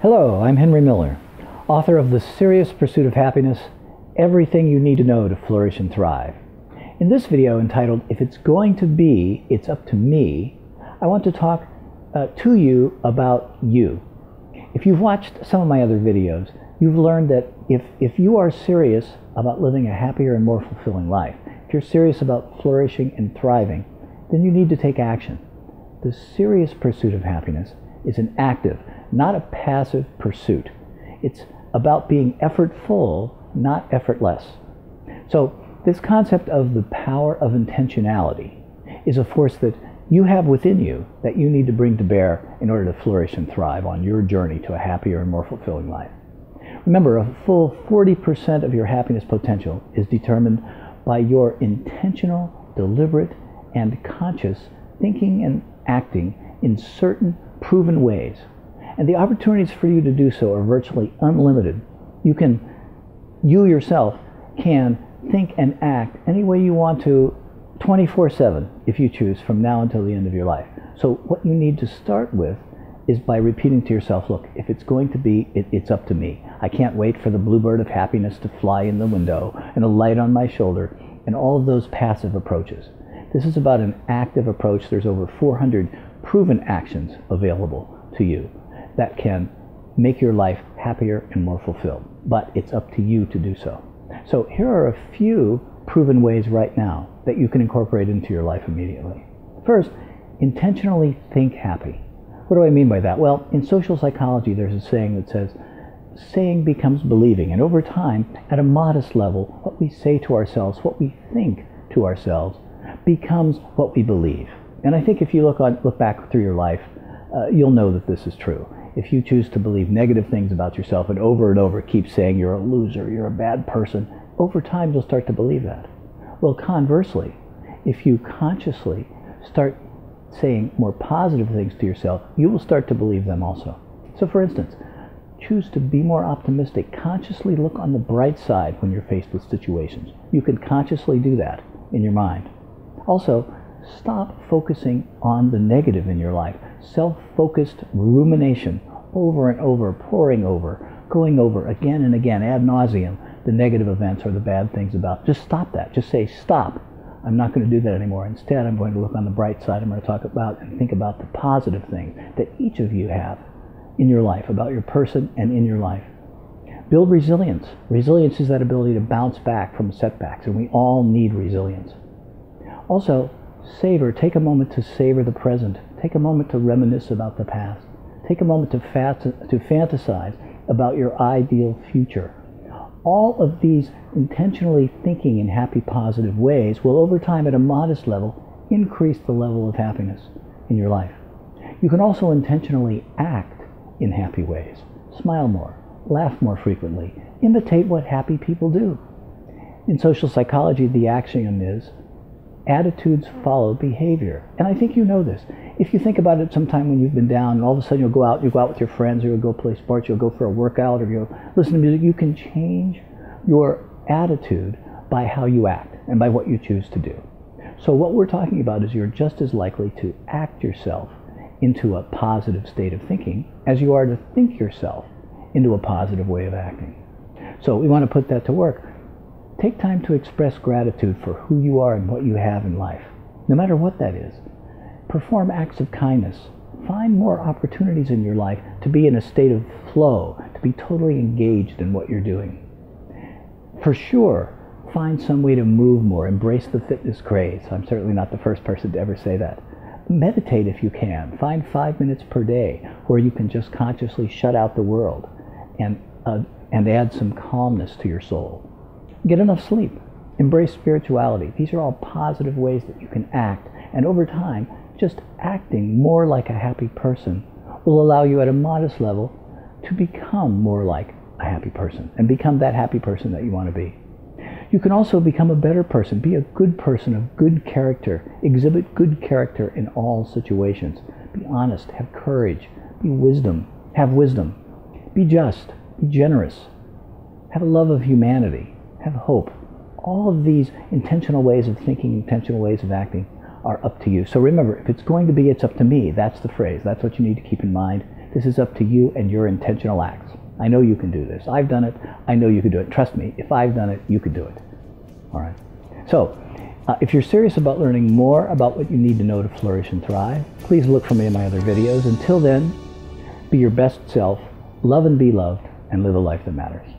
Hello, I'm Henry Miller, author of The Serious Pursuit of Happiness, Everything You Need to Know to Flourish and Thrive. In this video entitled, If It's Going to Be, It's Up to Me, I want to talk to you about you. If you've watched some of my other videos, you've learned that if you are serious about living a happier and more fulfilling life, if you're serious about flourishing and thriving, then you need to take action. The serious pursuit of happiness is an active, not a passive pursuit. It's about being effortful, not effortless. So this concept of the power of intentionality is a force that you have within you that you need to bring to bear in order to flourish and thrive on your journey to a happier and more fulfilling life. Remember, a full 40% of your happiness potential is determined by your intentional, deliberate, and conscious thinking and acting in certain proven ways. And the opportunities for you to do so are virtually unlimited. You yourself can think and act any way you want to 24/7 if you choose from now until the end of your life. So what you need to start with is by repeating to yourself, look, if it's going to be, it's up to me. I can't wait for the bluebird of happiness to fly in the window and a light on my shoulder and all of those passive approaches. This is about an active approach. There's over 400 proven actions available to you that can make your life happier and more fulfilled. But it's up to you to do so. So here are a few proven ways right now that you can incorporate into your life immediately. First, intentionally think happy. What do I mean by that? Well, in social psychology, there's a saying that says, saying becomes believing. And over time, at a modest level, what we say to ourselves, what we think to ourselves, becomes what we believe. And I think if you look back through your life, you'll know that this is true. If you choose to believe negative things about yourself and over keep saying you're a loser, you're a bad person, over time you'll start to believe that. Well, conversely, if you consciously start saying more positive things to yourself, you will start to believe them also. So for instance, choose to be more optimistic. Consciously look on the bright side when you're faced with situations. You can consciously do that in your mind. Also, stop focusing on the negative in your life. Self-focused rumination over and over, poring over, going over again and again, ad nauseum, the negative events or the bad things about. Just stop that. Just say, stop. I'm not going to do that anymore. Instead, I'm going to look on the bright side. I'm going to talk about and think about the positive things that each of you have in your life, about your person and in your life. Build resilience. Resilience is that ability to bounce back from setbacks, and we all need resilience. Also, take a moment to savor the present. Take a moment to reminisce about the past. Take a moment to fantasize about your ideal future. All of these intentionally thinking in happy, positive ways will, over time, at a modest level, increase the level of happiness in your life. You can also intentionally act in happy ways. Smile more, laugh more frequently, imitate what happy people do. In social psychology, the axiom is, attitudes follow behavior. And I think you know this. If you think about it sometime when you've been down and all of a sudden you'll go out with your friends, or you'll go play sports, you'll go for a workout, or you'll listen to music, you can change your attitude by how you act and by what you choose to do. So what we're talking about is you're just as likely to act yourself into a positive state of thinking as you are to think yourself into a positive way of acting. So we want to put that to work. Take time to express gratitude for who you are and what you have in life, no matter what that is. Perform acts of kindness. Find more opportunities in your life to be in a state of flow, to be totally engaged in what you're doing. For sure, find some way to move more. Embrace the fitness craze. I'm certainly not the first person to ever say that. Meditate if you can. Find 5 minutes per day where you can just consciously shut out the world and add some calmness to your soul. Get enough sleep. Embrace spirituality. These are all positive ways that you can act. And over time, just acting more like a happy person will allow you at a modest level to become more like a happy person and become that happy person that you want to be. You can also become a better person. Be a good person of good character. Exhibit good character in all situations. Be honest. Have courage. Have wisdom. Be just. Be generous. Have a love of humanity. Have hope. All of these intentional ways of thinking, intentional ways of acting are up to you. So remember, if it's going to be, it's up to me. That's the phrase. That's what you need to keep in mind. This is up to you and your intentional acts. I know you can do this. I've done it. I know you can do it. Trust me, if I've done it, you can do it. All right. So, if you're serious about learning more about what you need to know to flourish and thrive, please look for me in my other videos. Until then, be your best self, love and be loved, and live a life that matters.